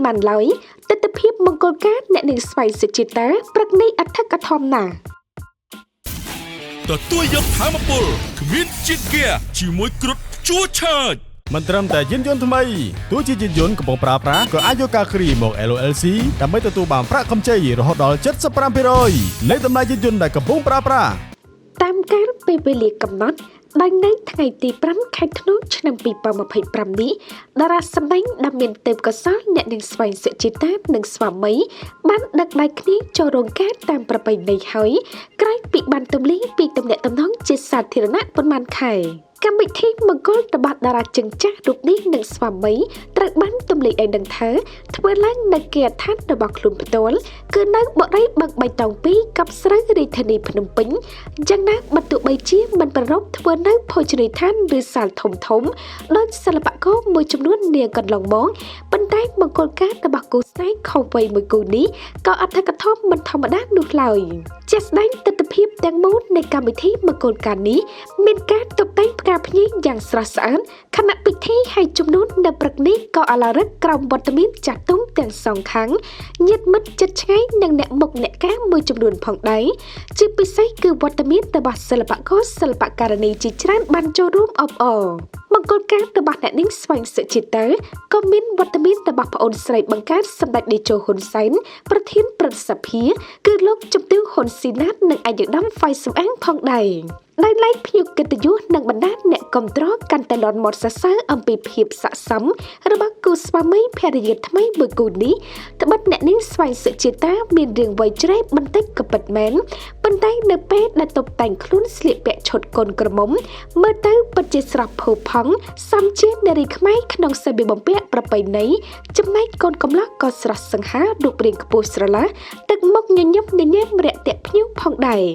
បានឡើយទិដ្ឋភាពមង្គលការអ្នកនឹងស្វែងសិទ្ធិតាព្រឹកនេះអធិកធមណាទទួលយកធម្មពលគ្មានជាតិហ្គាជាមួយគ្រុឌជួឆើតមិនត្រឹមតែយានយន្តថ្មីទោះជាយានយន្តកំពុងប្រើប្រាស់ក៏អាចយកការគ្រីមក LLC ដើម្បីទទួលបានប្រាក់កម្ចីរហូតដល់ 75% នៃតម្លៃយានយន្តដែលកំពុងប្រើប្រាស់តាមការពេលវេលាកំណត់ដោយនៅថ្ងៃទី5ខែធ្នូឆ្នាំ2025នេះតារាសម្ដែងដែលមានទេពកោសល្យអ្នកនាងស្វែងសុជាតានិងស្វាមីបានដឹកដៃគ្នាចូលរោងការតាមប្រពៃណីហើយក្រោយពីបានទម្លាយពីទំនាក់ទំនងជាសាធារណៈប៉ុន្មានខែកម្មវិធីមង្គលរបស់តារាជើងចាស់រូបនេះនិងស្វាមីត្រូវបានទម្លាយឲ្យដឹងថាធ្វើឡើងនៅគេហដ្ឋានរបស់ខ្លួនផ្ទាល់គឺនៅបរិយាប័កបៃតង2កប់ស្រូវរាជធានីភ្នំពេញយ៉ាងណាបើទោះបីជាមិនប្ររពធ្វើនៅភោជនីយដ្ឋានឬសាលធំដោយសិល្បករមួយចំនួននាកន្លងមកប៉ុន្តែមង្គលការរបស់គូស្នេហ៍ខុសវ័យមួយគូនេះក៏អធិកធមមិនធម្មតានោះឡើយជាស្ដែងទិដ្ឋភាពទាំងមូលនៃកម្មវិធីមង្គលការនេះមានការតុបតែងផ្កាភ្ញីយ៉ាងស្រស់ស្អាតខណៈពិធីហើយជំនូននៅព្រឹកនេះក៏អាឡារឹកក្រោមវត្តមានចាស់ទុំទាំងសងខាងញាតិមិត្តជិតឆ្ងាយនិងអ្នកមុខអ្នកការមួយចំនួនផងដែរជាពិសេសគឺវត្តមានរបស់សិល្បករសិល្បករនីជាច្រើនបានចូលរួមអបអរមង្គលការរបស់អ្នកនាងស្វែងសុជាតាក៏មានវត្តមានរបស់ប្អូនស្រីបង្កើតសម្ដេចតេជោហ៊ុនសែនប្រធានព្រឹទ្ធសភាគឺលោកជំទាវហ៊ុនស៊ីណាតនិងអាយុដំហ្វៃសំអាងផងដែរដោយឡែកភ្ញៀវកិត្តិយសនិងបណ្ដាអ្នកគាំទ្រកាន់តែលាន់មាត់សរសើរអំពីភាពស័ក្តិសមរបស់គូស្វាមីភរិយាថ្មីមួយគូនេះត្បិតអ្នកនាងស្វែងសុជាតាមានរឿងវ័យជ្រេបបន្តិចក៏ពិតមែនប៉ុន្តែនៅពេលដែលតុបតែងខ្លួនស្លៀកពាក់ឈុតកូនក្រមុំមើលទៅពិតជាស្រស់ផូរផង់សមជានារីខ្មែរក្នុងសម្លៀកបំពាក់ប្រពៃណីចំណែកកូនកំលោះក៏ស្រស់សង្ហារូបរាងខ្ពស់ស្រឡះទឹកមុខញញឹមញញែមរាក់ទាក់ភ្ញៀវផងដែរ